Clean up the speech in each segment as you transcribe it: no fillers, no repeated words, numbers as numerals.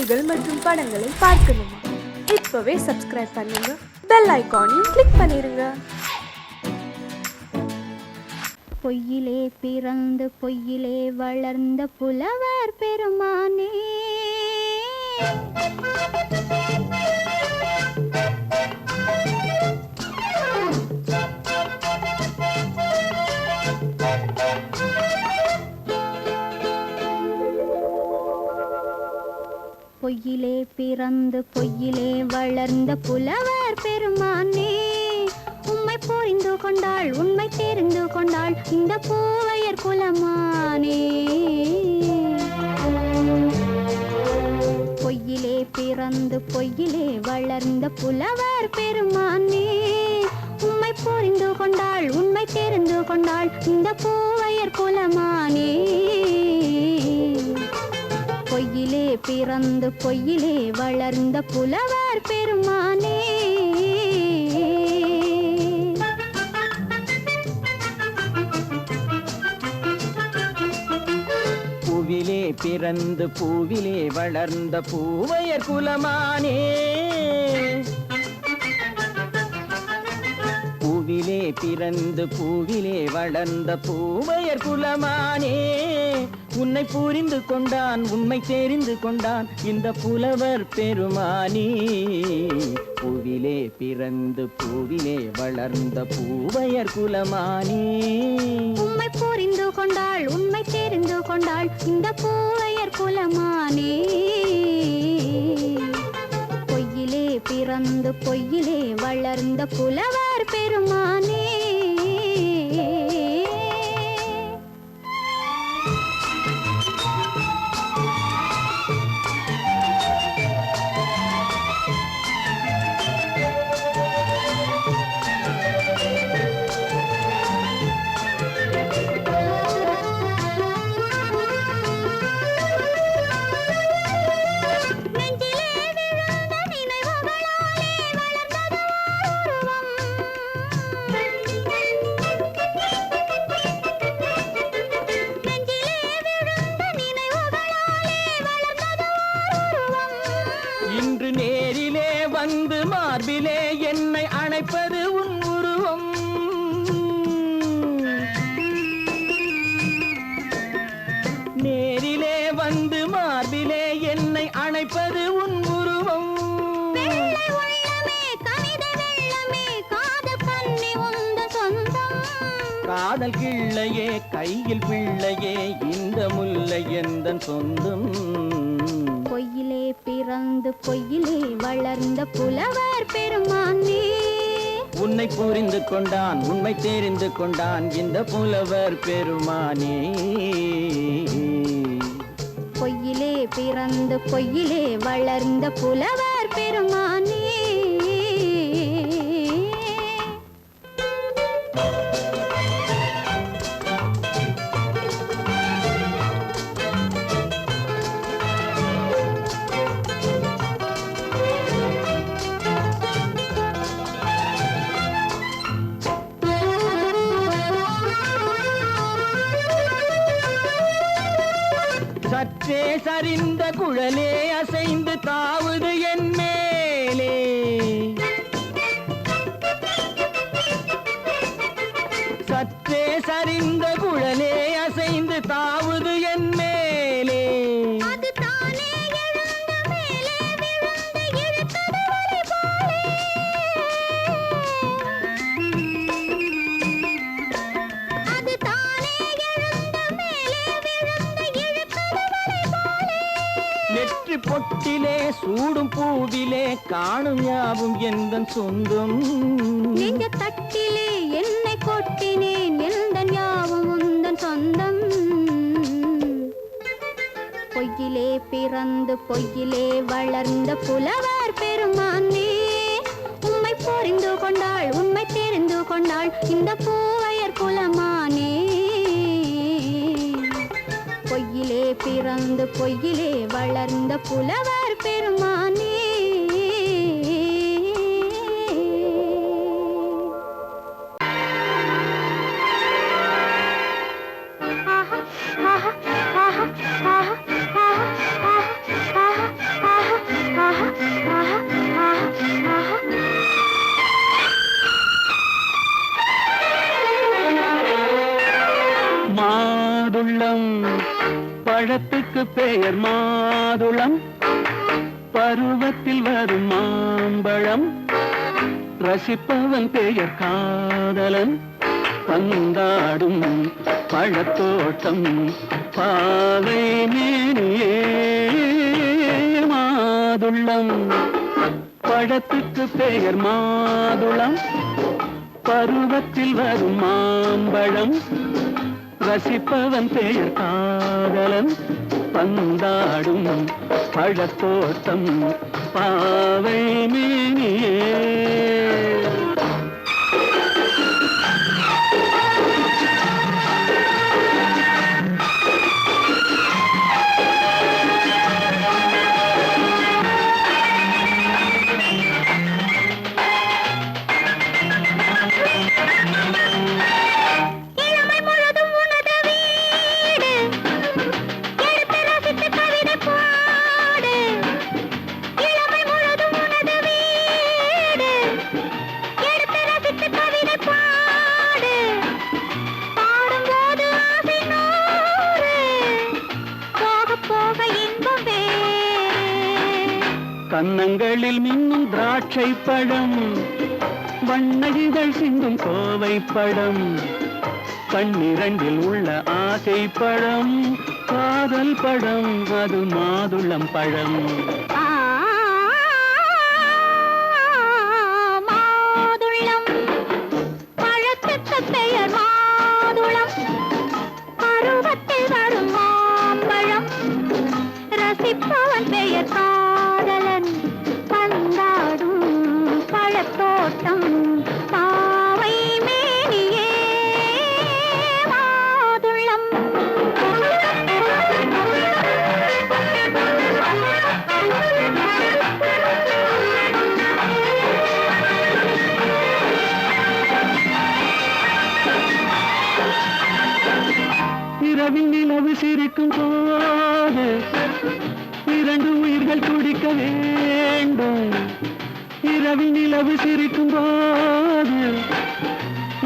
செய்திகள் மற்றும் படங்களை பார்க்கணுமா? இப்பவே சப்ஸ்கிரைப் பண்ணுங்க, பெல் ஐகானையும் கிளிக் பண்ணிருங்க. பொய்யிலே பிறந்து பொய்யிலே வளர்ந்த புலவர் பெருமானே, பொய்யிலே பிறந்து பொய்யிலே வளர்ந்த புலவர் பெருமானே, உம்மை புரிந்து கொண்டாள் உண்மை தெரிந்து கொண்டாள் இந்த பூவையர் குலமானே. பொய்யிலே பிறந்து பொய்யிலே வளர்ந்த புலவர் பெருமானே, உம்மை புரிந்து கொண்டாள் உண்மை தெரிந்து கொண்டாள் இந்த பூவையர் குலமானே. பொய்யிலே பிறந்து பொய்யிலே வளர்ந்த புலவர் பெருமானே. பூவிலே பிறந்து பூவிலே வளர்ந்த பூவையர் குலமானே, பூவிலே பிறந்து பூவிலே வளர்ந்த பூவையர் குலமானே, உன்னை புரிந்து கொண்டான் உண்மை தெரிந்து கொண்டான் இந்த புலவர் பெருமானே. பூவிலே பிறந்து பூவிலே வளர்ந்த பூவையர் குலமானே, உண்மை புரிந்து கொண்டாள் உண்மை தெரிந்து கொண்டாள் இந்த பூவையர் குலமானே. பொய்யிலே பிறந்து பொய்யிலே வளர்ந்த புலவர் பெருமானே. இன்று நேரிலே வந்து மார்பிலே என்னை அணைப்பது உன் உருவம், நேரிலே வந்து மார்பிலே என்னை அணைப்பது உன் உருவம். காதல் கிள்ளையே கையில் பிள்ளையே இந்த முல்லை எந்தன் சொந்தம். பொய்யிலே பிறந்து பொய்யிலே வளர்ந்த புலவர் பெருமானே, உன்னை புரிந்து கொண்டான் உண்மை தெரிந்து கொண்டான் இந்த புலவர் பெருமானே. பொய்யிலே பிறந்து பொய்யிலே வளர்ந்த புலவர் பெருமானே. சற்றே சரிந்த குழலே அசைந்து தாவுது என் மேலே, சற்றே சரிந்த குழலே அசைந்து தாவுது என் மேலே. நெற்றி பொட்டிலே சூடும் பூவிலே காணும் யாவும் எந்தன் சொந்தம். நெஞ்ச தட்டிலே என்னை கொட்டினேன் எந்தன் யாவும் உந்தன் சொந்தம். பொய்யிலே பிறந்து பொய்யிலே வளர்ந்த புலவர் பெருமானே, உம்மை புரிந்து கொண்டாள் உண்மை தெரிந்து கொண்டாள் இந்த பூவையர் குலமானே. பொய்யிலே பிறந்து பொய்யிலே வளர்ந்த புலவர் பெருமானே. ஆஹா ஆஹா ஆஹா ஆஹா ஆஹா ஆஹா பழத்துக்கு பெயர் மாதுளம், பருவத்தில் வரும் மாம்பழம், ரசிப்பவன் பெயர் காதலன், பந்தாடும் பழத்தோட்டம் பாவை மேனியே மாதுளம். பழத்துக்கு பெயர் மாதுளம், பருவத்தில் வரும் மாம்பழம், ரசிப்பவன் பெயர் காதலன், பந்தாடும் பழத்தோட்டம் பாவை மேனியே. கன்னங்களில் மின்னும் திராட்சை பழம், வண்ண இதழ் சிந்தும் கோவை பழம், கண்ணிரண்டில் உள்ள ஆசை பழம் காதல் பழம், அது மாதுளம் பழம். மாதுளம் பழத்துக்கு பெயர் மாதுளம், பருவத்தில் வரும் மாம்பழம், ரசிப்பவன் பெயர் காதலன், பந்தாடும் பழத்தோட்டம் பாவை மேனியே மாதுளம். இரவில் நிலவு சிரிக்கும் போது இரண்டு உயிர்கள் துடிக்க வேண்டும். இரவில் நிலவு சிரிக்கும் போது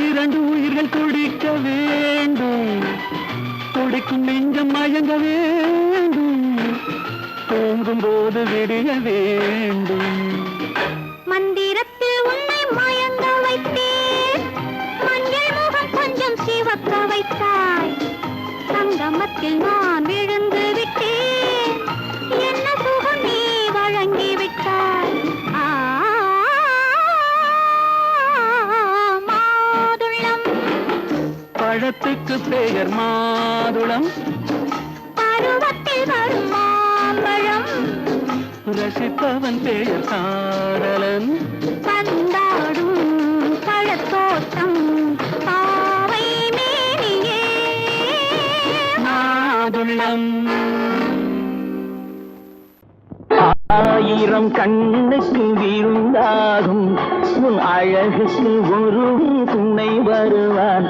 இரண்டு உயிர்கள் துடிக்க வேண்டும். துடிக்கும் நெஞ்சம் மயங்க வேண்டும், தூங்கும் போது விடிய வேண்டும். மந்திரத்தில் உன்னை மயங்க வைத்தேன், மஞ்சள் முகம் கொஞ்சம் சிவக்க வைத்தாய், சங்கமத்தில் நான் விழுந்து விட்டேன், என்ன சுகம் நீ வழங்கி விட்டாய். மாதுளம் பழத்துக்கு பெயர் மாதுளம், பருவத்தில் வரும் மாம்பழம், ரசிப்பவன் பெயர் காதலன், பந்தாடும் பழத்தோட்டம் பாவை மேனியே மாதுளம். ஆயிரம் கண்ணுக்கு விருந்தாகும் உன் அழகுக்கு ஒரு துணை வருவான்.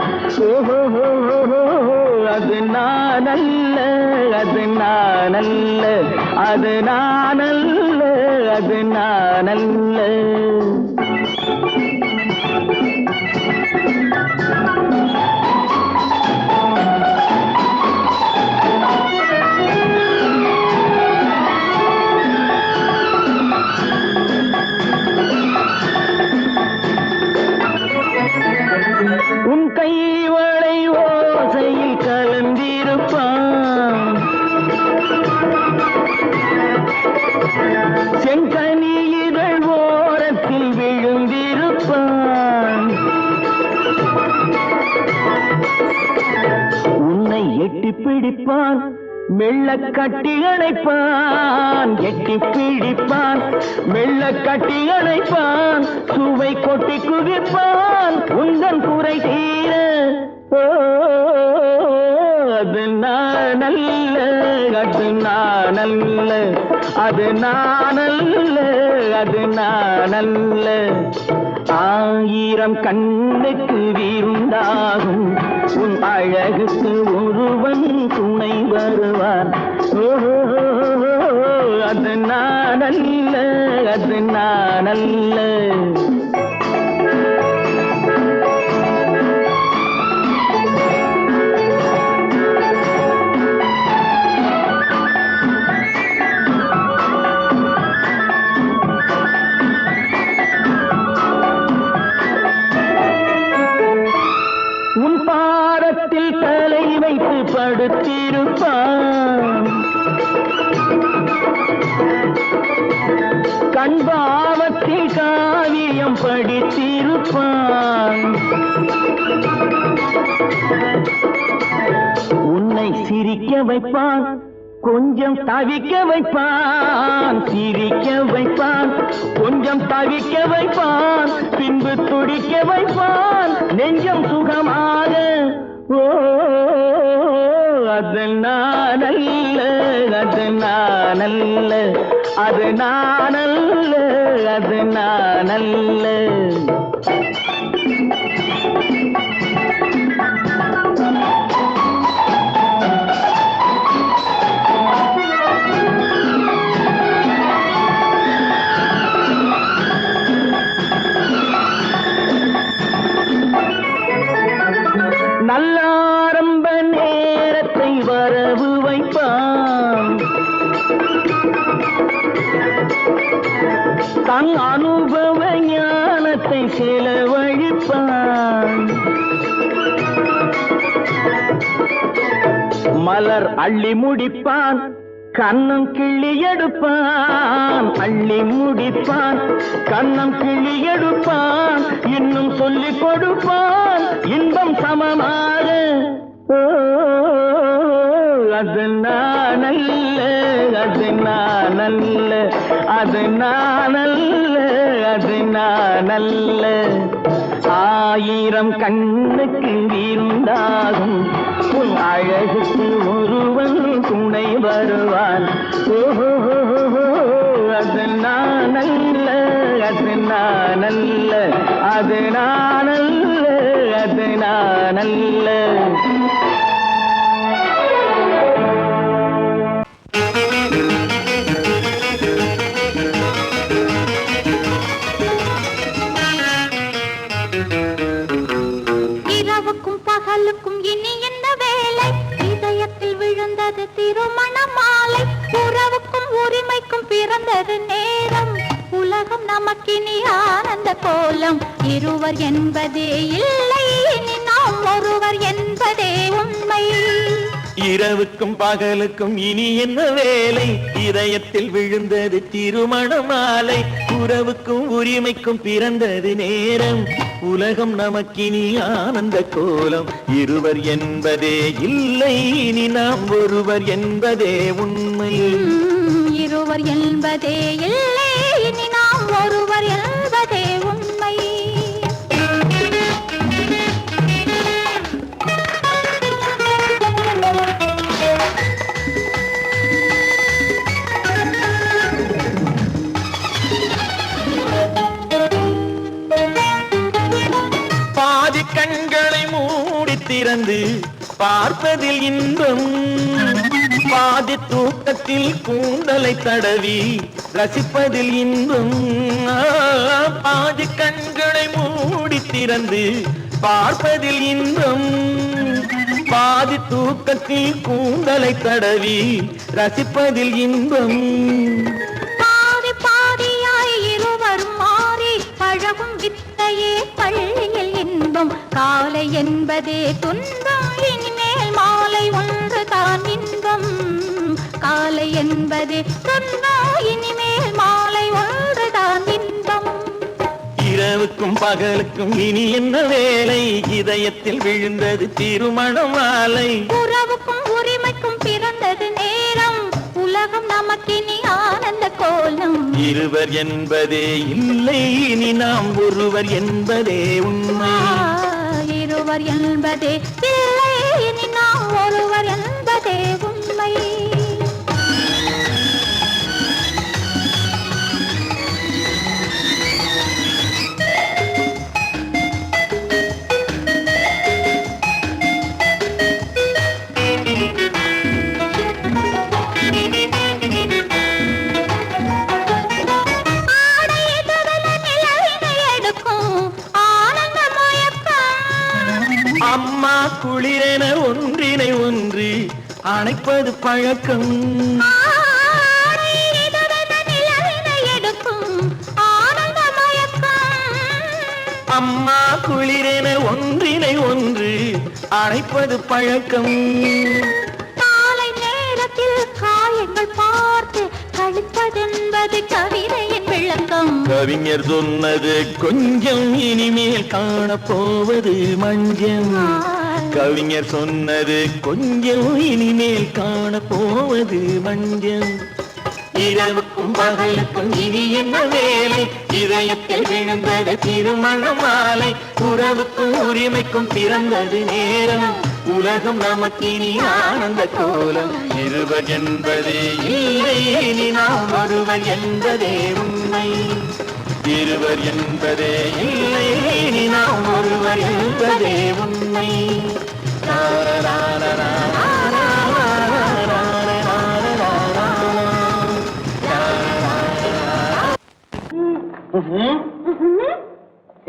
ஓஹோ, அது நான் அல்ல, அது நான் அல்ல, அது நான் அல்ல, அது நான் அல்ல. உன் கைவளை ஓசையில் கலந்திருப்பான், செங்கனி இதழ் ஓரத்தில் விழுந்திருப்பான். உன்னை எட்டி பிடிப்பான், மெல்ல கட்டி அணைப்பான், எட்டி பிடிப்பான், மெல்ல கட்டி அணைப்பான், சுவை கொட்டி குவிப்பான், உந்தன் குறை தீர. ஓ, அது நான் அல்ல, அது நான் அல்ல, அது நான் அல்ல, அது நான் அல்ல. ஆயிரம் கண்ணுக்கு விருந்தாகும் உன் அழகுக்கு ஒருவன் துணை வருவான். ஓஹோ, அது நான் அல்ல, அது நான் அல்ல. பாடம் படித்திருப்பான். உன்னை சிரிக்க வைப்பான், கொஞ்சம் தவிக்க வைப்பான். சிரிக்க வைப்பான், கொஞ்சம் தவிக்க வைப்பான், பின்பு துடிக்க வைப்பான் நெஞ்சம் சுகமாக. ஓ அது நானல்ல, அது நானல்ல, அது நானல்ல, அது நானல்ல. நல்லாரம்ப நேரத்தை வரவு வைப்பான். தன் அனுபவ ஞானத்தை செலவழிப்பான். மலர் அள்ளி முடிப்பான், கண்ணம் கிள்ளி எடுப்பான். அள்ளி முடிப்பான், கண்ணம் கிள்ளி எடுப்பான், இன்னும் சொல்லிக் கொடுப்பான் இன்பம் சமமாக. ஓ அது நானல்ல, அது நானல்ல, அது நானல்ல, அது நானல்ல. ஆயிரம் கண்ணுக்கு விருந்தாகும் உன் அழகுக்கு ஒருவன் துணை வருவான். ஓஹோ அது நானல்ல, அது நானல்ல, அது நானல்ல, அது நானல்ல. இரவுக்கும் பகலுக்கும் இனி என்ன வேலை? இதயத்தில் விழுந்தது திருமண மாலை. உறவுக்கும் உரிமைக்கும் பிறந்தது நேரம். உலகம் நமக்கினி ஆனந்த கோலம். இருவர் என்பதே இல்லை, இனி நாம் ஒருவர் என்பதே உண்மை. இரவுக்கும் பகலுக்கும் இனி என்ன வேலை? இதயத்தில் விழுந்தது திருமண மாலை. உறவுக்கும் உரிமைக்கும் பிறந்தது நேரம். உலகம் நமக்கினி ஆனந்த கோலம். இருவர் என்பதே இல்லை, இனி நாம் ஒருவர் என்பதே உண்மை. இருவர் என்பதே இல்லை, இனி நாம் ஒருவர் என்பதே உண்மை. பாதி கண்களை மூடி திறந்து பார்ப்பதில் இன்பம். பாதி தூக்கத்தில் கூந்தலை தடவி ரசிப்பதில் இன்பம். பாதி கண்களை மூடி திறந்து பார்ப்பதில் இன்பம். பாதி தூக்கத்தில் கூந்தலை தடவி ரசிப்பதில் இன்பம். பாதி பாதியாய் இருவரும் மாறி பழகும் வித்தையே பள்ளியில் இன்பம். காலை என்பதே துன்பம், இனிமேல் மாலை ஒன்று தான் இன்பம். காலை என்பதே துன்பம், இனிமேல் மாலை ஒன்று தான் இன்பம். இரவுக்கும் பகலுக்கும் இனி என்ன வேலை? இதயத்தில் விழுந்தது திருமண மாலை. உறவுக்கும் உரிமைக்கும் பிறந்தது நேரம். உலகம் நமக்கினி ஆனந்த கோலம். இருவர் என்பதே இல்லை, இனி நாம் ஒருவர் என்பதே உண்மை. இருவர் என்பதே இல்லை, இனி நாம் ஒருவர் என்பதே உண்மை. அம்மா குளிரென ஒன்றினை ஒன்று அணைப்பது பழக்கம். அம்மா குளிரென ஒன்றினை ஒன்று அணைப்பது பழக்கம். காலை நேரத்தில் காயங்கள் பார்த்து கழிப்பதென்பது கவிதையின் விளக்கம். கவிஞர் சொன்னது கொஞ்சம் இனிமேல் காணப்போவது மஞ்சள். கவிஞர் சொன்னது கொஞ்சம் இனிமேல் காணப்போவது மஞ்சள். இரவுக்கும் பகலுக்கும் இனி என்ன வேலை, இதயத்தில் விழுந்தது திருமண மாலை. உறவுக்கும் உரிமைக்கும் பிறந்தது நேரம், உலகம் நமக்கினி ஆனந்த கோலம். இருவர் என்பதே இல்லை, இனி நாம் ஒருவர் என்பதே உண்மை. இருவர் என்பதே இல்லை, இனி நாம் ஒருவர் என்பதே உண்மை.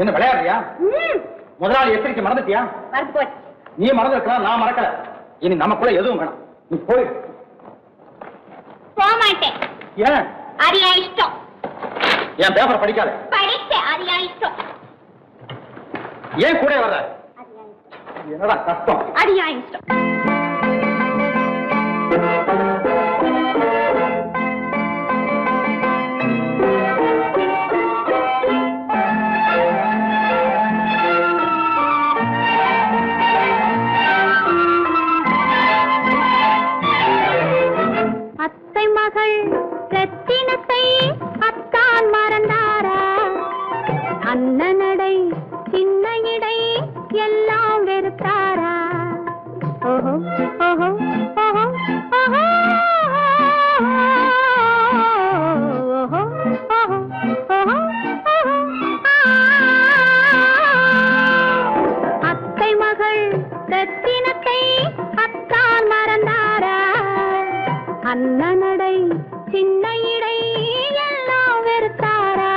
என்ன விளையாடுறியா? முதலாளி எச்சரிக்கை மறந்துட்டியா? நீ மறந்துருக்கலாம், நான் மறக்கல. இனி நமக்குள்ள எதுவும் வேணாம், நீ போய். போக மாட்டேன். ஏன்? அரியா இஷ்டம். என் பேப்பர் படிக்காத. படிச்சேன், அரியா இஷ்டம். ஏன் கூட வர்ற? என்னடா கஷ்டம்? அரியா இஷ்டம். ரத்தினத்தை அத்தான் மறந்தாரா? அண்ணனடை சின்ன இடை எல்லாம் வெறுத்தாரா? ஓஹோ ஓஹோ ஓஹோ ஓஹோ ஓஹோ ஓஹோ அத்தை மகள் ரத்தினத்தை அத்தான் மறந்தாரா? அண்ணனடை சின்ன இடை எல்லாம் வெறுத்தாரா?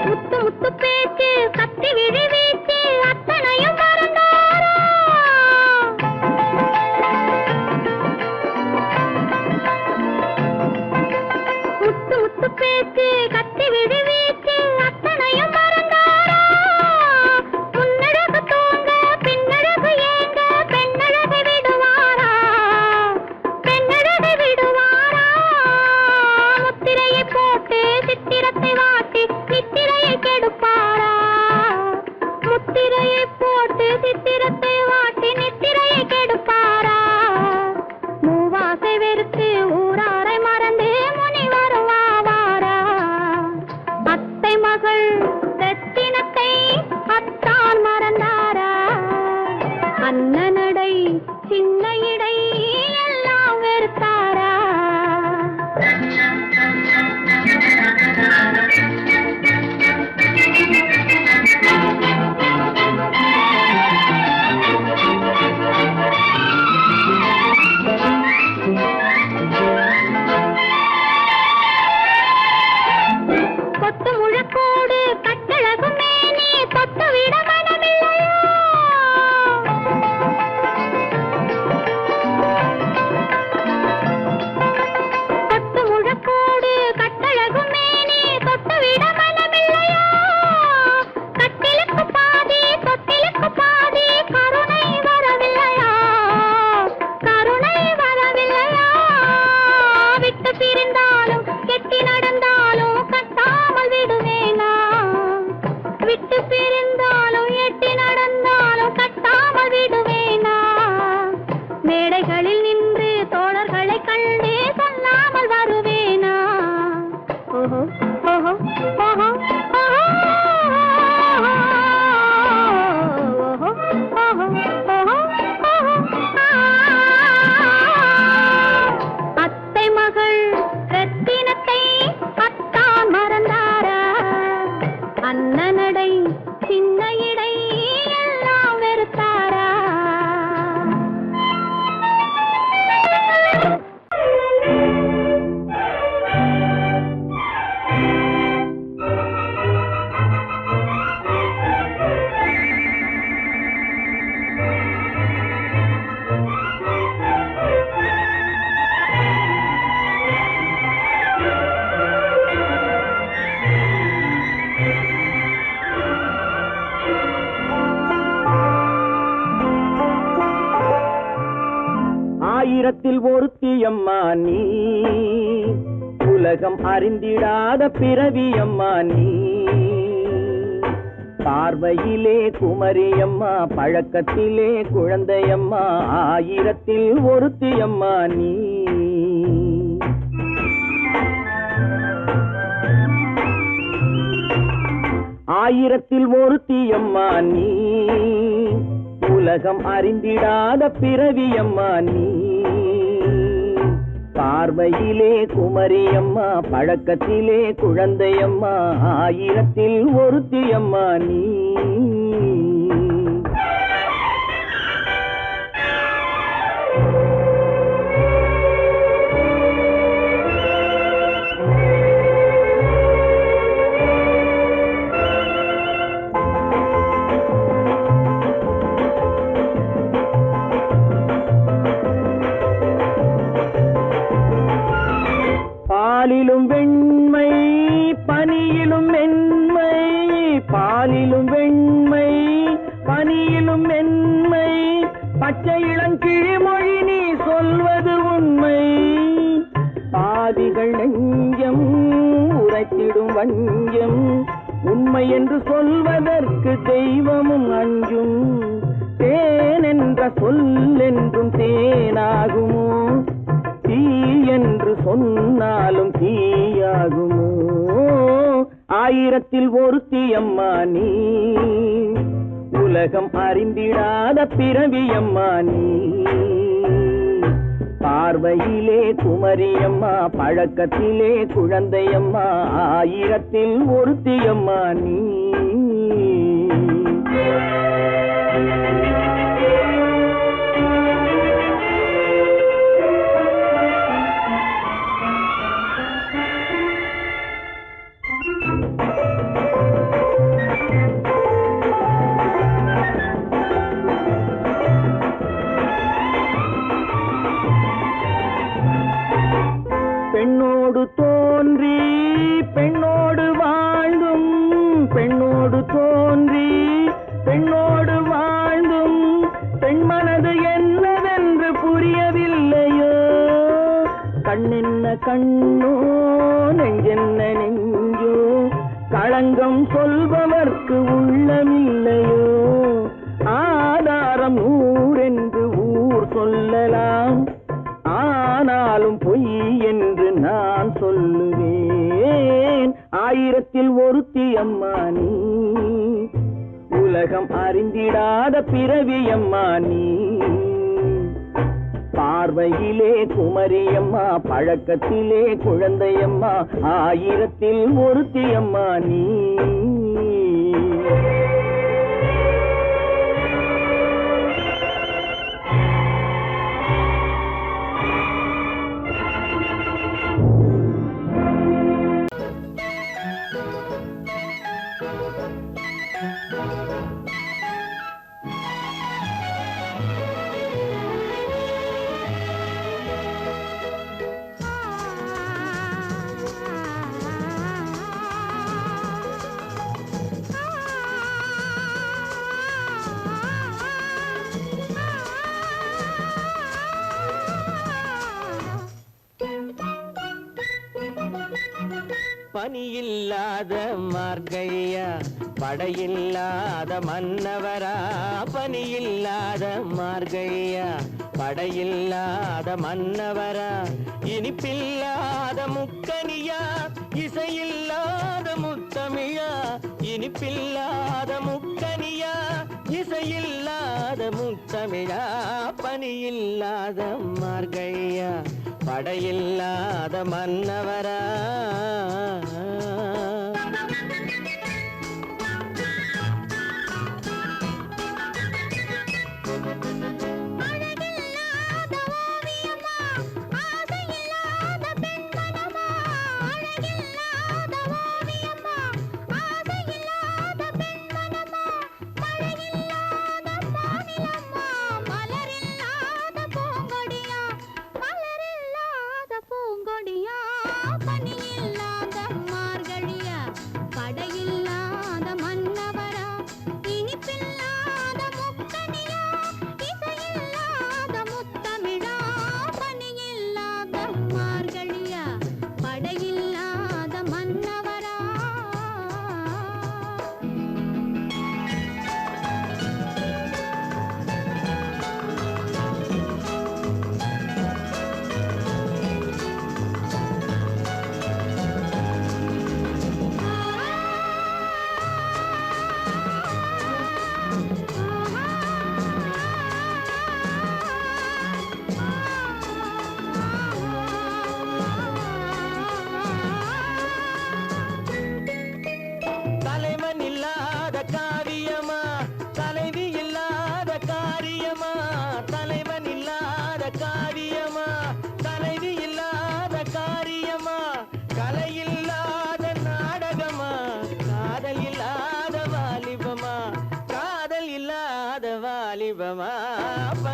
முத்து முத்து பேச்சு கத்தி விழி வீச்சு அத்தனையும் மறந்தாரா? முத்து முத்து பேச்சு கத்தி விழி வீச்சு அத்தனையும் மறந்தாரா? முன்னழகு தூங்க பின்னழகு ஏங்க பெண்ணழகை விடுவாரா? பெண்ணழகை விடுவாரா? முத்திரையை போட்டு சித்திரத்தை வாட்டி நித்திரையை கெடுப்பாரா? முத்திரையை போட்டு சித்திரத்தை வாட்டி நித்திரையை கெடுப்பாரா? மூவாசை வெறுத்து ஊராரை மறந்து முனி வருவாரா? ஆயிரத்தில் ஒருத்தியம்மா நீ, உலகம் அறிந்திடாத பிறவியம்மா நீ. பார்வையிலே குமரியம்மா, பழக்கத்திலே குழந்தையம்மா, ஆயிரத்தில் ஒருத்தியம்மா நீ. ஆயிரத்தில் ஒருத்தியம்மா நீ, உலகம் அறிந்திடாத பிறவியம்மா நீ. பார்வையிலே குமரியம்மா, பழக்கத்திலே குழந்தையம்மா, ஆயிரத்தில் ஒருத்தியம்மா நீ. பாலிலும் வெண்மை பனியிலும் மென்மை, பாலிலும் வெண்மை பனியிலும் மென்மை, பச்சை இளங்கிழிமொழி நீ சொல்வது உண்மை. பாதிகள் நெஞ்சம் உரைத்திடும் வஞ்சம், உண்மை என்று சொல்வதற்கு தெய்வமும் அஞ்சும். தேன் என்ற சொல் என்றும் தேனாகுமோ, தீ என்று சொன்னாலும் தீயாகுமோ. ஆயிரத்தில் ஒருத்தியம்மா நீ, உலகம் அறிந்திடாத பிறவியம்மா நீ. பார்வையிலே குமரியம்மா, பழக்கத்திலே குழந்தையம்மா, ஆயிரத்தில் ஒருத்தியம்மா நீ. பெண்ணோடு தோன்றி பெண்ணோடு வாழ்ந்தும், பெண்ணோடு தோன்றி பெண்ணோடு வாழ்ந்தும், பெண் மனது என்னவென்று புரியவில்லையோ. கண்ணென்ன கண்ணோ, நெஞ்சென்ன நெஞ்சோ, களங்கம் சொல்பவர்க்கு உள்ளமில்லையோ. ஆதாரம் ஊரென்று ஊர் சொல்லலாம், ஆனாலும் பொய் என்று நான் சொல்லுவேன். ஆயிரத்தில் ஒருத்தியம்மா நீ, உலகம் அறிந்திடாத பிறவியம்மா நீ. பார்வையிலே குமரியம்மா, பழக்கத்திலே குழந்தையம்மா, ஆயிரத்தில் ஒருத்தியம்மா நீ. பனியில்லாத மார்கழியா, படையில்லாத மன்னவரா. பனியில்லாத மார்கழியா, படையில்லாத மன்னவரா. இனிப்பில்லாத முக்கனியா, இசையில்லாத முத்தமிழா. இனிப்பில்லாத முக்கனியா, இசையில்லாத முத்தமிழா. பனியில்லாத மார்கழியா, படையில்லாத மன்னவரா.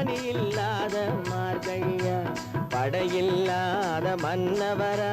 பனி இல்லாத மார்கழியா படையில்லாத மன்னவரா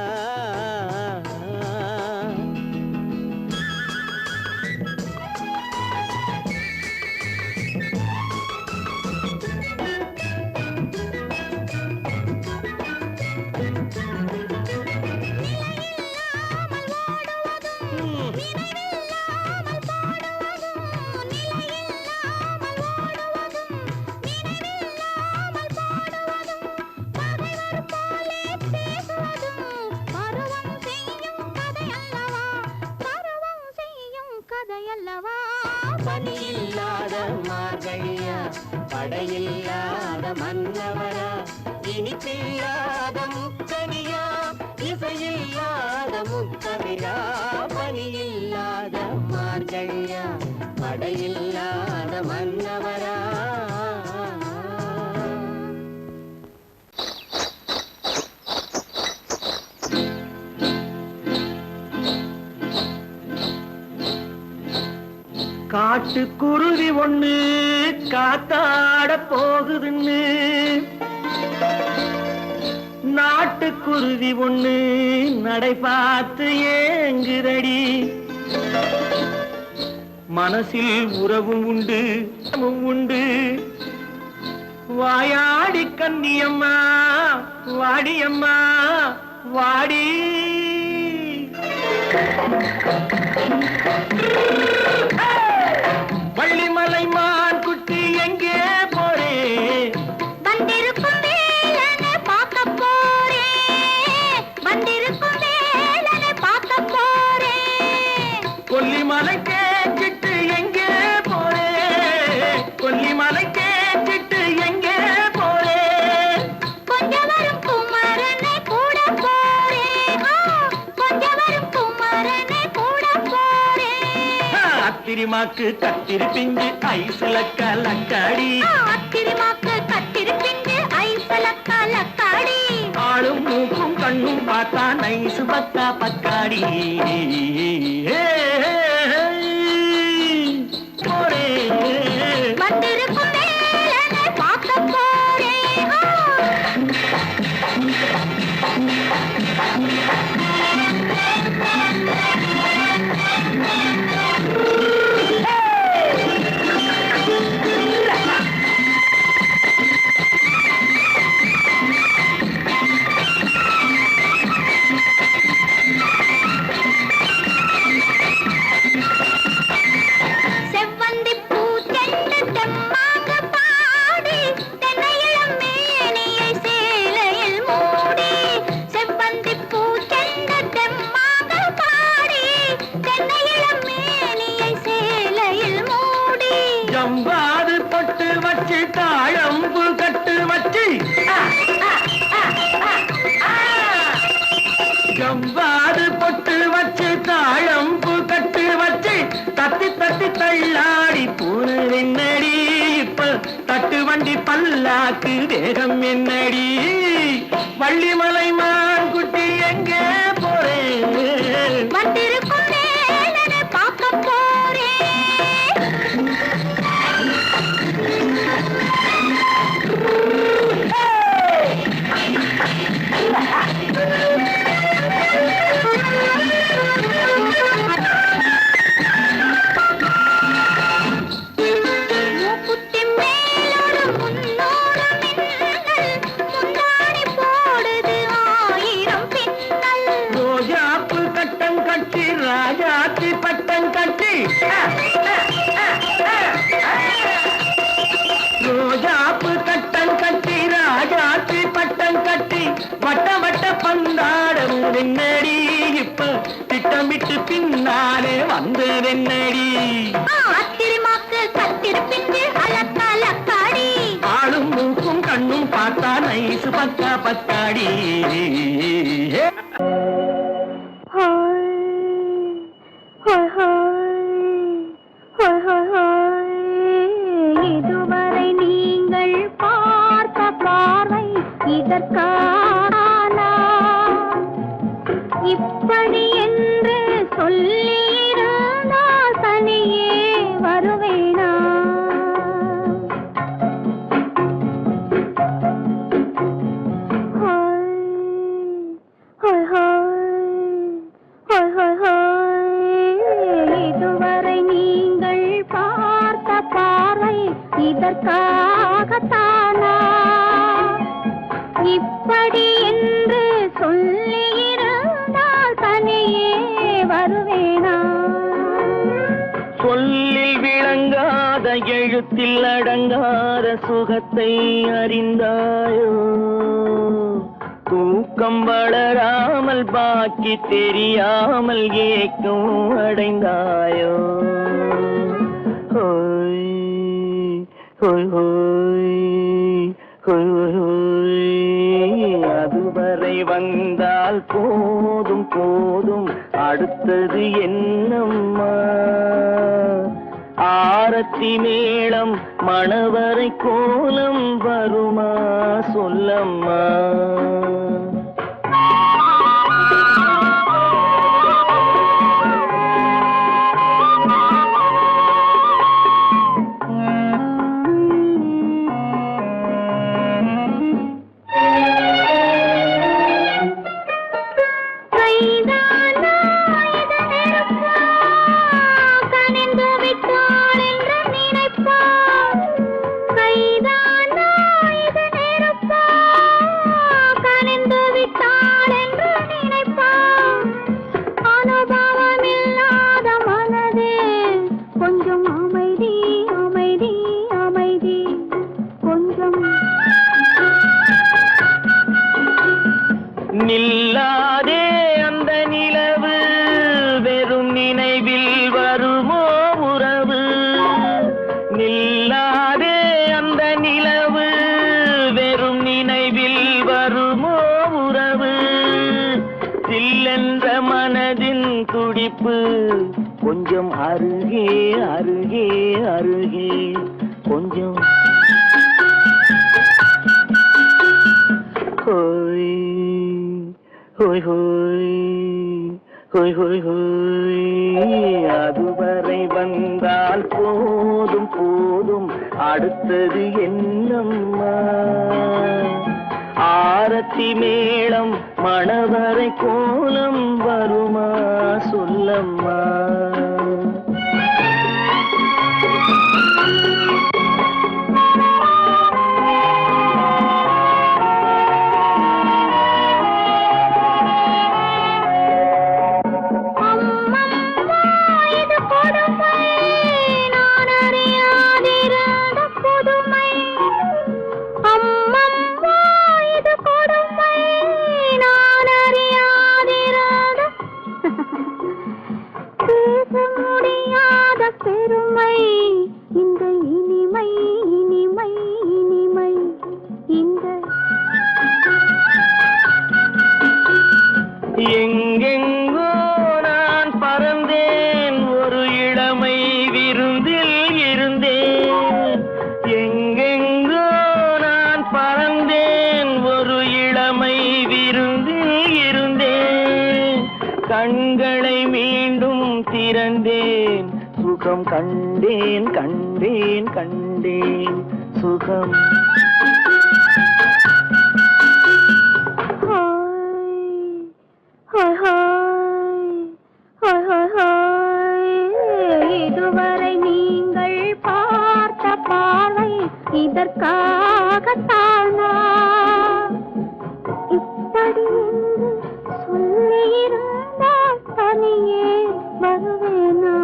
பனியில்லாத மார்கழியா படையில்லாத மன்னவரா இனிப்பில்லாத முக்கனியா இசையில்லாத முக்கவிரா பனியில்லாத மார்கழியா படையில்லாத மன்னவரா காட்டுக்குருவி ஒண்ணு காத்தாட போகுதுன்னு நாட்டுக்குருவி ஒண்ணு நடை பார்த்து ஏங்குதடி மனசில் உறவும் உண்டு உண்டு வாயாடி கன்னியம்மா வாடியம்மா வாடி வள்ளிமலை மான் குட்டி எங்கே போறே வந்திருக்கும் வேலனை பார்க்க போறேன் வந்திருக்கும் வேலனை பார்க்க போறேன் கொல்லிமலை கேட்டுட்டு எங்கே போறே கொல்லிமலை கேட்டுட்டு எங்கே போறே கொஞ்சம் வரும் குமரனை கூட போறேன் கொஞ்சம் வரும் குமரனை கூட போறேன் அத்திரிமாக்கு கத்திரி பிஞ்சு ஐசுல கலக்காடி அத்திரிமாக்கு கத்திரி பிஞ்சு ஐசல கலக்காடி ஆளும் மூக்கும் கண்ணும் பார்த்தா நைசு பக்கா பக்காடி போறே வந்திருக்கும் வேலனை பார்க்க போறேன் செவ்வந்தி பூச்செண்டு தெம்மாக பாடி தென்னையிளம் மேனியை சேலையில் மூடி செவ்வந்தி பூச்செண்டு தெம்மாக பாடி தென்னையிளம் மேனியை சேலையில் மூடி ஜம்பாது பொட்டு வச்சு தாழம்பு கட்டு வச்சு ஜம்பாது பொட்டு வச்சு தாழம்பு கட்டு வச்சு தட்டி தட்டி தள்ளாடி பூரு என்னடி இப்ப தட்டு வண்டி பல்லாக்கு வேகம் என்னடி வள்ளிமலை மான் குட்டி எங்கே போறேன் வந்திருக்கும் வேலனை பார்க்க போறேன் மூக்குத்தி மேலோடு முன்னோடு மின்னல் முந்தாடி போடுது ஆயிரம் பின்னல் ரோஜாப்பு கட்டம் கட்டி ராஜாத்தி பட்டம் கட்டி ரோஜாப்பு கட்டம் கட்டி ராஜாத்தி பட்டம் கட்டி வட்ட வட்ட பந்தாடம் வெண்ணடி இப்ப திட்டமிட்டு பின்னாலே வந்து வெண்ணடி அத்திரிமாக்கு கத்திரி பிஞ்சு அலக்காடி ஆளும் மூக்கும் கண்ணும் பார்த்தா நைசு பக்கா பக்காடி இதுவரை நீங்கள் பார்த்த பார்வை இதற்கான இப்படி என்று சொல்லியிருந்தால் தனியே வருவேனா இதற்காகத்தானா இப்படி என்று சொல்லியிருந்தால் தனியே வருவேனா சொல்லில் விளங்காத எழுத்தில் அடங்காத சுகத்தை அறிந்தாயோ தூக்கம் வளராமல் பாக்கி தெரியாமல் ஏக்கம் அடைந்தாயோ ஹோய் ஹோய் ஹோய் ஹோய் ஹோய் அதுவரை வந்தால் போதும் போதும் அடுத்தது என்னம்மா ஆரத்தி மேளம் மணவரை கோலம் வருமா சொல்லம்மா நில்லாதே அந்த நிலவு வெறும் நினைவில் வருமோ உறவு நில்லாதே அந்த நிலவு வெறும் நினைவில் வருமோ உறவு சில்லென்ற மனதின் துடிப்பு கொஞ்சம் அருகே அருகே அருகே கொஞ்சம் ஹோய் ஹோய் ஹோய் ஹோய் ஹோய் ஹோய் அதுவரை வந்தால் போதும் போதும் அடுத்தது என்னம்மா ஆரத்தி மேளம் மணவரை கோலம் வருமா சொல்லம்மா பெருமை இந்த இனிமை இனிமை இனிமை இந்த எங்கெங்கோ நான் பறந்தேன் ஒரு இளமை விருந்தில் இருந்தேன் எங்கெங்கோ நான் பறந்தேன் ஒரு இளமை விருந்தில் இருந்தேன் கண்களை மீண்டும் திறந்தேன் சுகம் கண்டேன் கண்டேன் கண்டேன் சுகம் இதுவரை நீங்கள் பார்த்த பார்வை இதற்காகத்தானா இப்படி சொல்லியிருந்தால் தனியே வருவேனா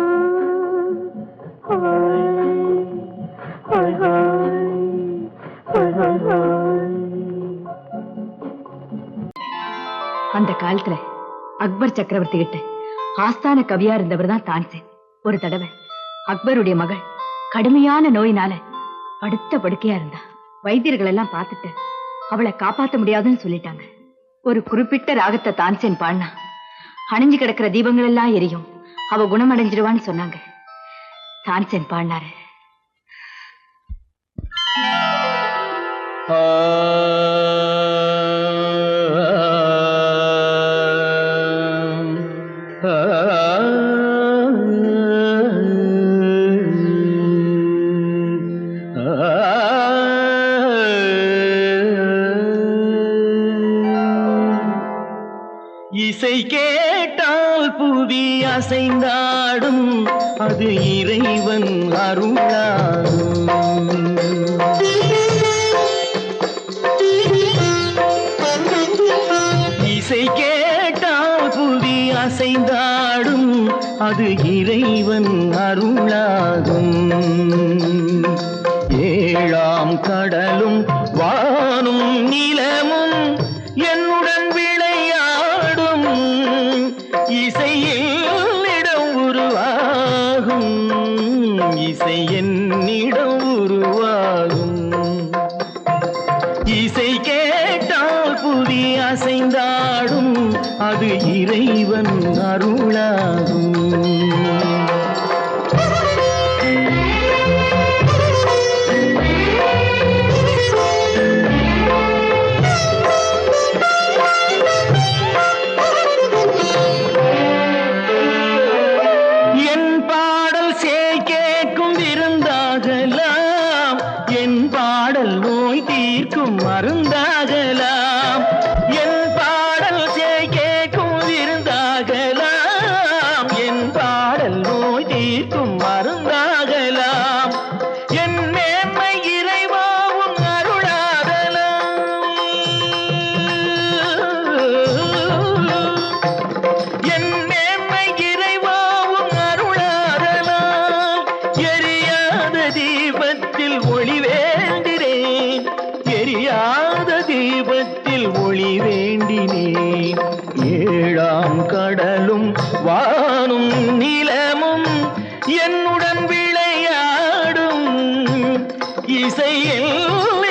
அந்த காலத்துல அக்பர் சக்கரவர்த்தி கிட்ட ஆஸ்தான கவியா இருந்தவர் தான் தான்சேன். ஒரு தடவை அக்பருடைய மகள் கடுமையான நோயினால படுத்த படுக்கையா இருந்தா. வைத்தியர்கள் எல்லாம் பார்த்துட்டு அவளை காப்பாத்த முடியாதுன்னு சொல்லிட்டாங்க. ஒரு குறிப்பிட்ட ராகத்தை தான்சேன் பாடினா அணிஞ்சு கிடக்கிற தீபங்கள் எல்லாம் எரியும், அவ குணமடைஞ்சிடுவான்னு சொன்னாங்க. தான்சேன் பாடினாரு. இசை கேட்டால் புவி அசைந்தாடும் அது இறைவன் அருளாகும். இசை கேட்டால் புவி அசைந்தாடும் அது இறைவன் அருளாகும். ஏழாம் கடலும் வானும் நிலமும் என்னுடன் விளையாடும் இசையில் இடம் உருவாகும். இசை என்னிடம் உருவாகும். இசை கேட்டால் புவி அசைந்தாடும் அது இறைவன் அருளாகும். என் பாடல் சேய் கேட்கும் விருந்தாகலாம், என் பாடல் நோய் தீர்க்கும் மருந்தாகலாம். என் பாடல் சேய் கேட்கும் விருந்தாகலாம், என் பாடல் நோய் தீர்க்கும் மருந்தாகலாம். என் மேன்மை இறைவாவும் அருளாகலாம். என் மேன்மை இறைவாவும் அருளாகலாம். எரியாத தீபத்தில் ஒளி வேண்டினேன், எரியாத தீபத்தில் ஒளி வேண்டினேன். ஏழாம் கடலும் வானும் நிலமும் என்னுடன் விளையாடும் இசையில்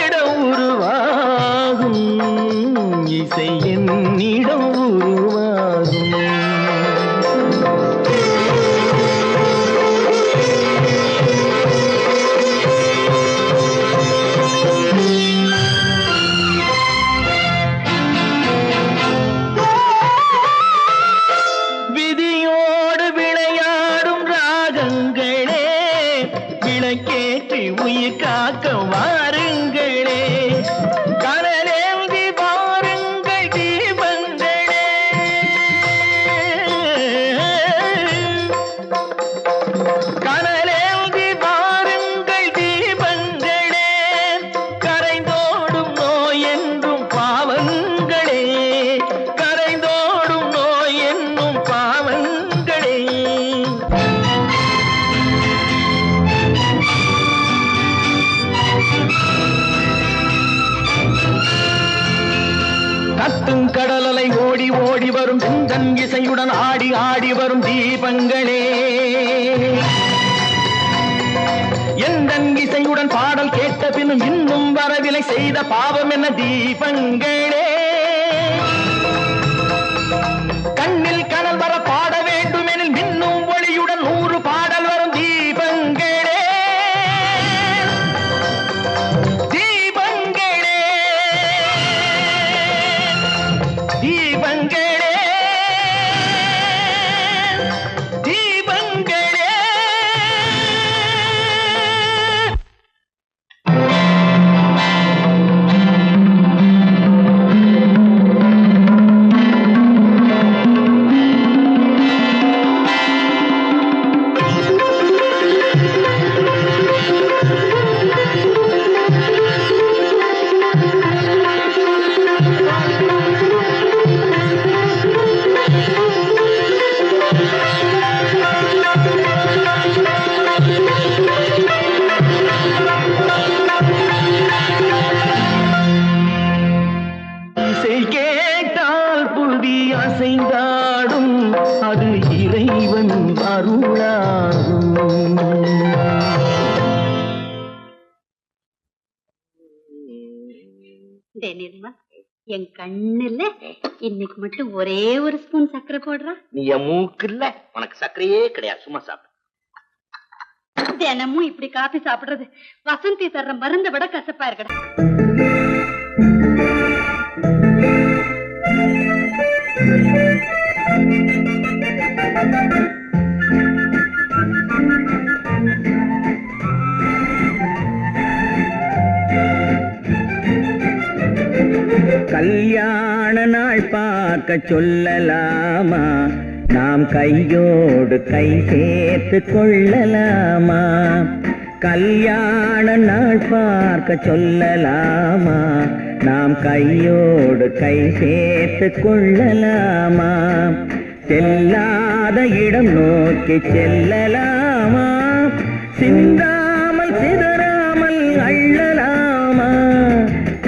இடம் உருவாகும். இசை என்னிடம் உருவாகும். விதியோடு விளையாடும் ராகங்களே, விளக்கேற்றி உயிர் காக்க வாருங்களே. கனலேந்தி வாருங்கள் தீபங்களே. கனலேந்தி வாருங்கள் தீபங்களே. கரைந்தோடும் நோய் என்றும் பாவங்களே, கரைந்தோடும் நோய் என்னும் பாவங்களே. கத்தும் கடலலை ஓடி ஓடி வரும் சிந்தன் இசையுடன் ஆடி ஆடி வரும் தீபங்களே. எந்தன் இசையுடன் பாடல் கேட்ட பின்னும் இன்னும் வரவில்லை செய்த பாவம் என்ன தீபங்களே. கண்ணில் கனல் வர பாட வேண்டுமெனில் மின்னும் ஒளியுடன் 100 பாடல் வரும் தீபங்களே. தீபங்களே, தீபங்களே, தீபங்களே. இசை கேட்டால் புவி அசைந்தாடும் அது இறைவன் அருளாகும். நிர்மா, என் கண்ணுல இன்னைக்கு மட்டும் ஒரே ஒரு ஸ்பூன் சர்க்கரை போடுறா. நீ என் மூக்கு இல்ல, உனக்கு சர்க்கரையே கிடையாது, சும்மா சாப்பிடு. தினமும் இப்படி காபி சாப்பிடுறது வசந்தி தர்ற மருந்தை விட கசப்பா இருக்கடா. கல்யாண நாள் பார்த்து பார்க்க சொல்லலாமா? நாம் கையோடு கை சேர்த்து கொள்ளலாமா? கல்யாண நாள் பார்க்க சொல்லலாமா? நாம் கையோடு கை சேர்த்து கொள்ளலாமா? செல்லாத இடம் நோக்கி செல்லலாமா? சிந்தாமல் சிதறாமல் அள்ளலாமா?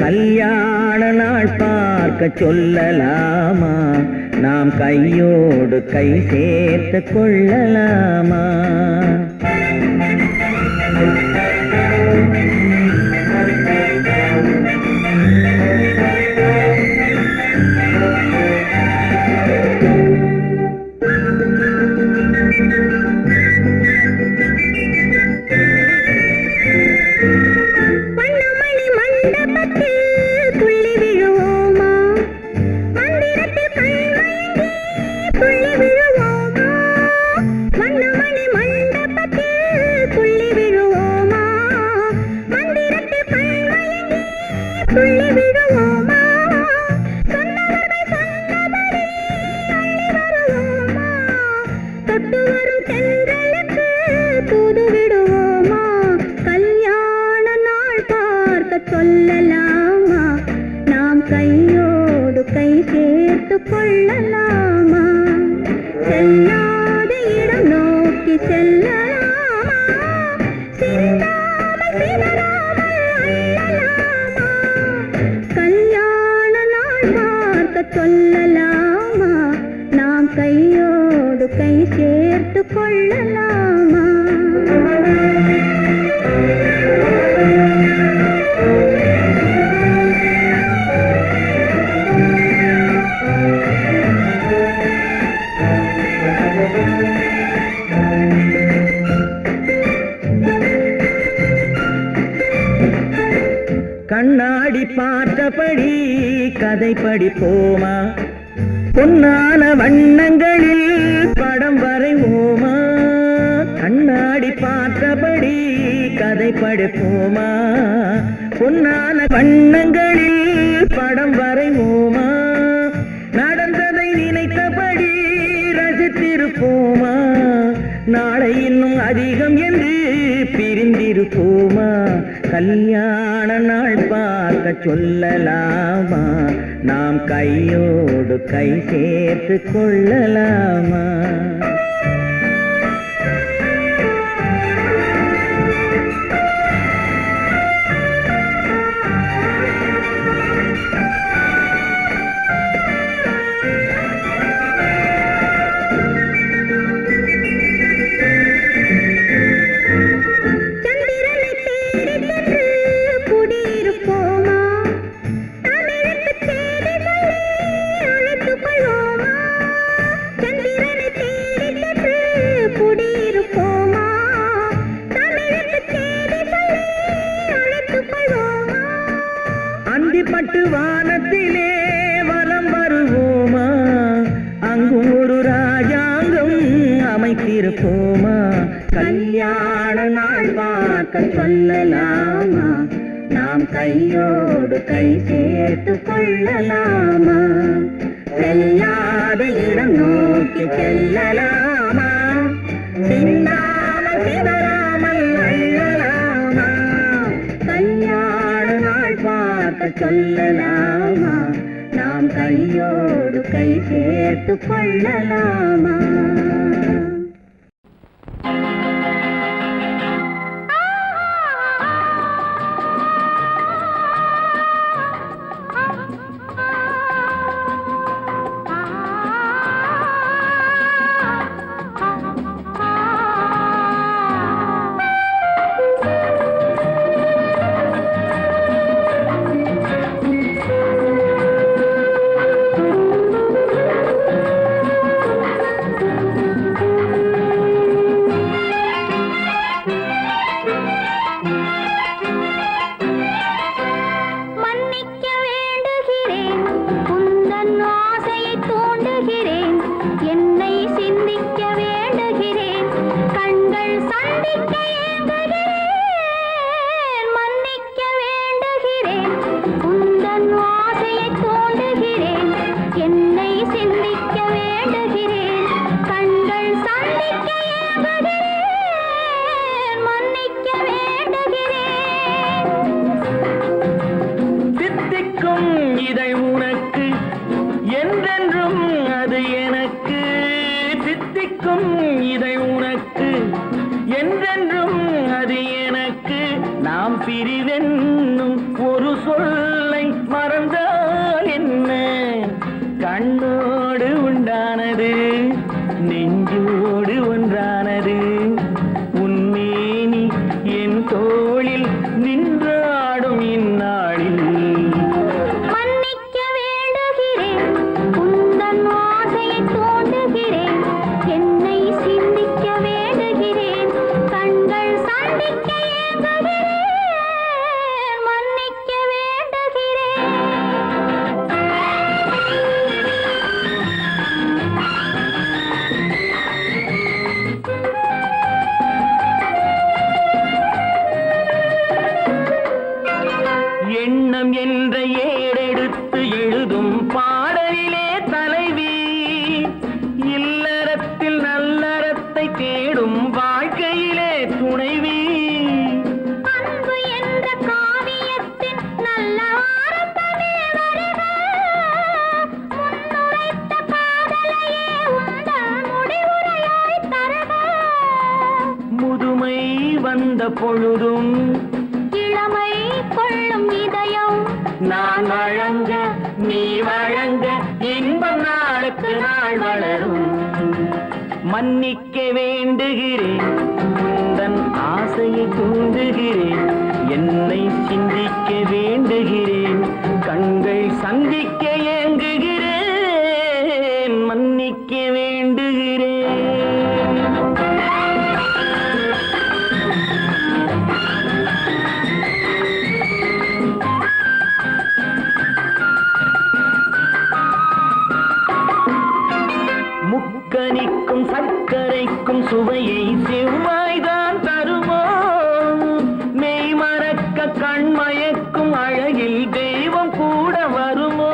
கல்யாண நாள் பார்க்க சொல்லலாமா? நாம் கையோடு கை சேர்த்து கொள்ளலாமா? சொல்லலாமா? நாம் கையோடு கை சேர்த்து கொள்ளலாமா? செல்லாத இடம் நோக்கி செல்லலாமா? சிந்தாமல் சிதறாமல் அள்ளலாமா? கல்யாண நாள் பார்க்க சொல்லலாமா? நாம் கையோடு கை சேர்த்து கொள்ளலாமா? கண்ணாடி பார்த்தபடி கதை படிப்போமா? பொன்னான வண்ணங்களில் படம் வரைவோமா? கண்ணாடி பார்த்தபடி கதை படிப்போமா? பொன்னான வண்ணங்களில் படம் வரைவோமா? நடந்ததை நினைத்தபடி ரசித்திருப்போமா? நாளை இன்னும் அதிகம் என்று பிரிந்திருப்போமா? கல்யாண நாள் பார்க்க சொல்லலாமா? நாம் கையோடு கை சேர்த்து கொள்ளலாமா? பட்டு வானத்திலே வலம் வருவோமா? அங்கும் ஒரு ராஜாங்கம் அமைத்திருப்போமா? கல்யாண நாள் பார்க்க சொல்லலாமா? நாம் கையோடு கை சேர்த்து கொள்ளலாமா? செல்லாத இடம் நோக்கி செல்லலாமா? சிந்தாமல் சிதறாமல் அள்ளலாமா? கல்யாண நாள் பார்க்க சொல்லலாமா? நாம் கையோடு கை சேர்த்து கொள்ளலாமா? என்னை அது எனக்கு, தித்திக்கும் இதை உனக்கு, என்றென்றும் அது எனக்கு. நாம் பிரிவென்னும் ஒரு சொல்லை மறந்தால் என்ன? கண்ணோடு உண்டானது நெஞ்சோடு ஒன்றானது. உன்மேனி என் தோளில் நின்றாடும் இந்நாளில் மன்னிக்க வேண்டுகிறேன், உந்தன் ஆசையை தூண்டுகிறேன், என்னை சிந்திக்க வேண்டுகிறேன், கண்கள் சந்திக்க ஏங்குகிறேன், மன்னிக்க வேண்டுகிறேன். எண்ணம் என்ற ஏடெடுத்து எழுதும் பாடலிலே தலைவி, இல்லறத்தில் நல்லறத்தை தேடும் வாழ்க்கையிலே துணைவி. அன்பு என்ற காவியத்தின் நல்ல ஆரம்பமே வருக, முன்னுரைத்த காதலையே உந்தன் முடிவுரையாய் தருக. முதுமை வந்த பொழுதும் இளமை கொள்ளும் இதயம் நான் வழங்க நீ வழங்க இன்பம் நாளுக்கு நாள் வளரும். மன்னிக்க வேண்டுகிறேன், உந்தன் ஆசையை தூண்டுகிறேன், என்னை சிந்திக்க வேண்டுகிறேன், கண்கள் சந்திக்க ஏங்குகிறேன், மன்னிக்க வேண்டுகிறேன். முக்கனிக்கும் சர்க்கரைக்கும் சுவையை செவ்வாய்தான் தருமோ? மெய் மறக்க கண்மயக்கும் அழகில் தெய்வம் கூட வருமோ?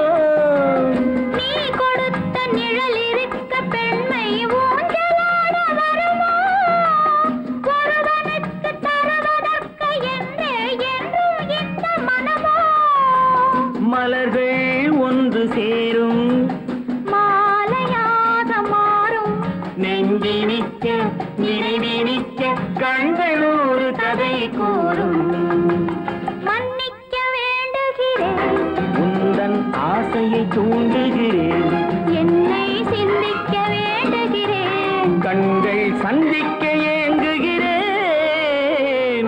நீ கொடுத்த நிழல் இருக்க பெண்மை ஊஞ்சலாட வருமோ? ஒருவனுக்கு தருவதற்கு என்றே என்றும் இந்த மனமோ? மலர்கள் ஒன்று சேரும் மாலையாக மாறும் நெஞ்சினிக்க நினைவினிக்க கண்கள் ஒரு கதை கூறும். மன்னிக்க வேண்டுகிறேன், உந்தன் ஆசையை தூண்டுகிறேன், என்னை சிந்திக்க வேண்டுகிறேன், கண்கள் சந்திக்க ஏங்குகிறேன்,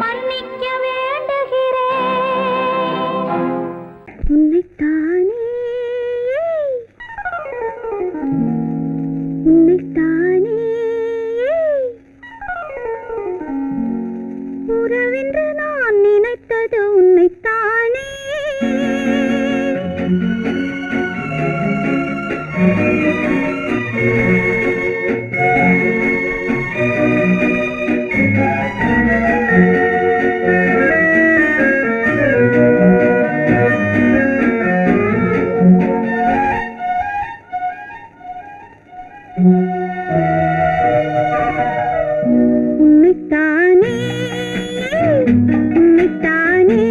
மன்னிக்க வேண்டுகிறேன். உன்னைத்தானே உறவென்று நான் நினைத்தது உன்னைத்தானே. உன்னைத்தானே உன்னைத்தானே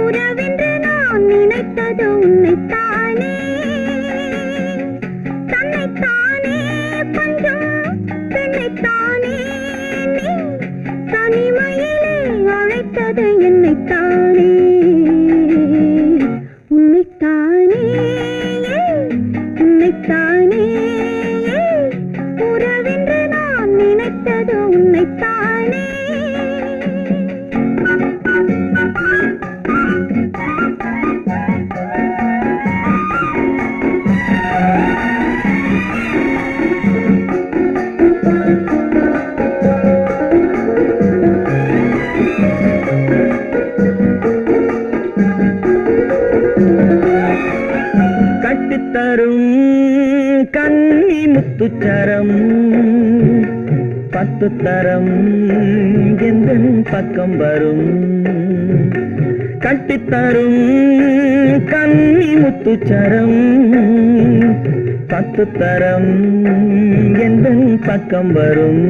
உறவென்று நான் நினைத்தது உன்னைத்தானே. தன்னைத்தானே பஞ்சம் பெண்ணைத்தானே நீ தனிமையிலே அழைத்தது என்னைத்தானே. உன்னைத்தானே உன்னைத்தானே உறவென்று நான் நினைத்தது உன்னைத்தானே. கட்டித்தரும் கன்னி முத்துச்சரம் 10 தரம் எந்தன் பக்கம் வரும். கட்டித்தரும் கன்னி முத்துச்சரம் 10 தரம் எந்தன் பக்கம் வரும்.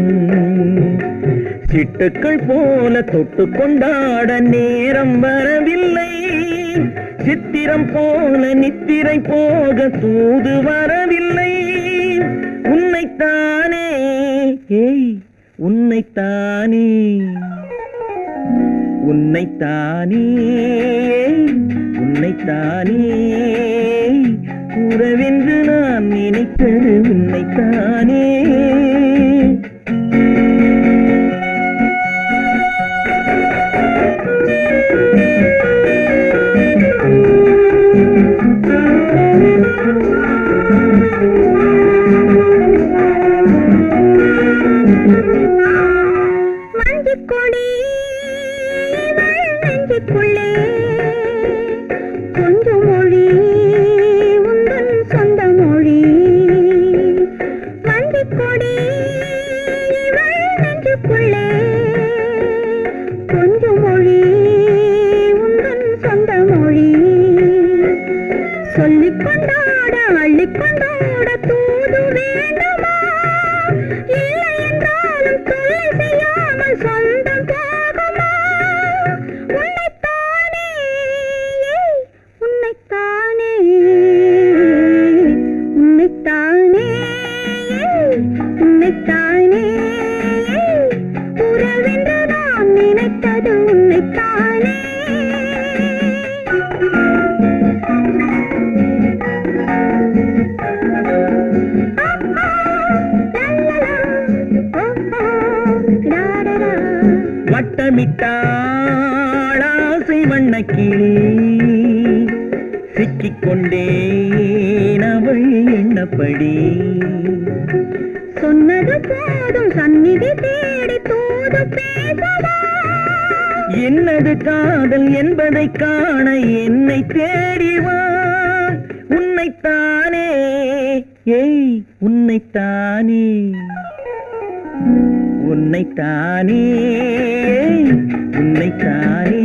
சிட்டுக்கள் போல தொட்டு கொண்டாட நேரம் வரவில்லை. சித்திரம் போல நித்திரை போக தூது வரவில்லை. உன்னைத்தானே ஏய் உன்னைத்தானே உன்னைத்தானே உன்னைத்தானே உறவென்று நான் நினைத்தது உன்னைத்தானே. மஞ்சக்கொடி நெஞ்சுக்குள்ளே கொஞ்சம் மொழி உந்தன் சொந்த மொழி. மஞ்சக்கொடி நெஞ்சுக்குள்ளே கொஞ்சம் மொழி உந்தன் சொந்த மொழி. சொல்லிக் கொண்டாட அள்ளிக்கொண்டாட தூது வேண்டுமா? இல்லை என்றாலும் தொல்லை செய்யாமல் சொந்தம் போகுமா? உன்னைத்தானே உன்னைத்தானே உன்னைத்தானே உன்னைத்தானே உறவென்று நான் நினைத்தது உன்னைத்தானே. வட்டமிட்டாள் ஆசை வண்ணக்கிளி சிக்கிக்கொண்டேன் அவள் எண்ணப்படி. சொன்னது போதும் சந்நிதி தேடி தூது பேசவா? என்னது காதல் என்பதை காண என்னை தேடிவா. உன்னைத்தானே ஏய் உன்னைத்தானே உன்னைத்தானே உன்னைத்தானே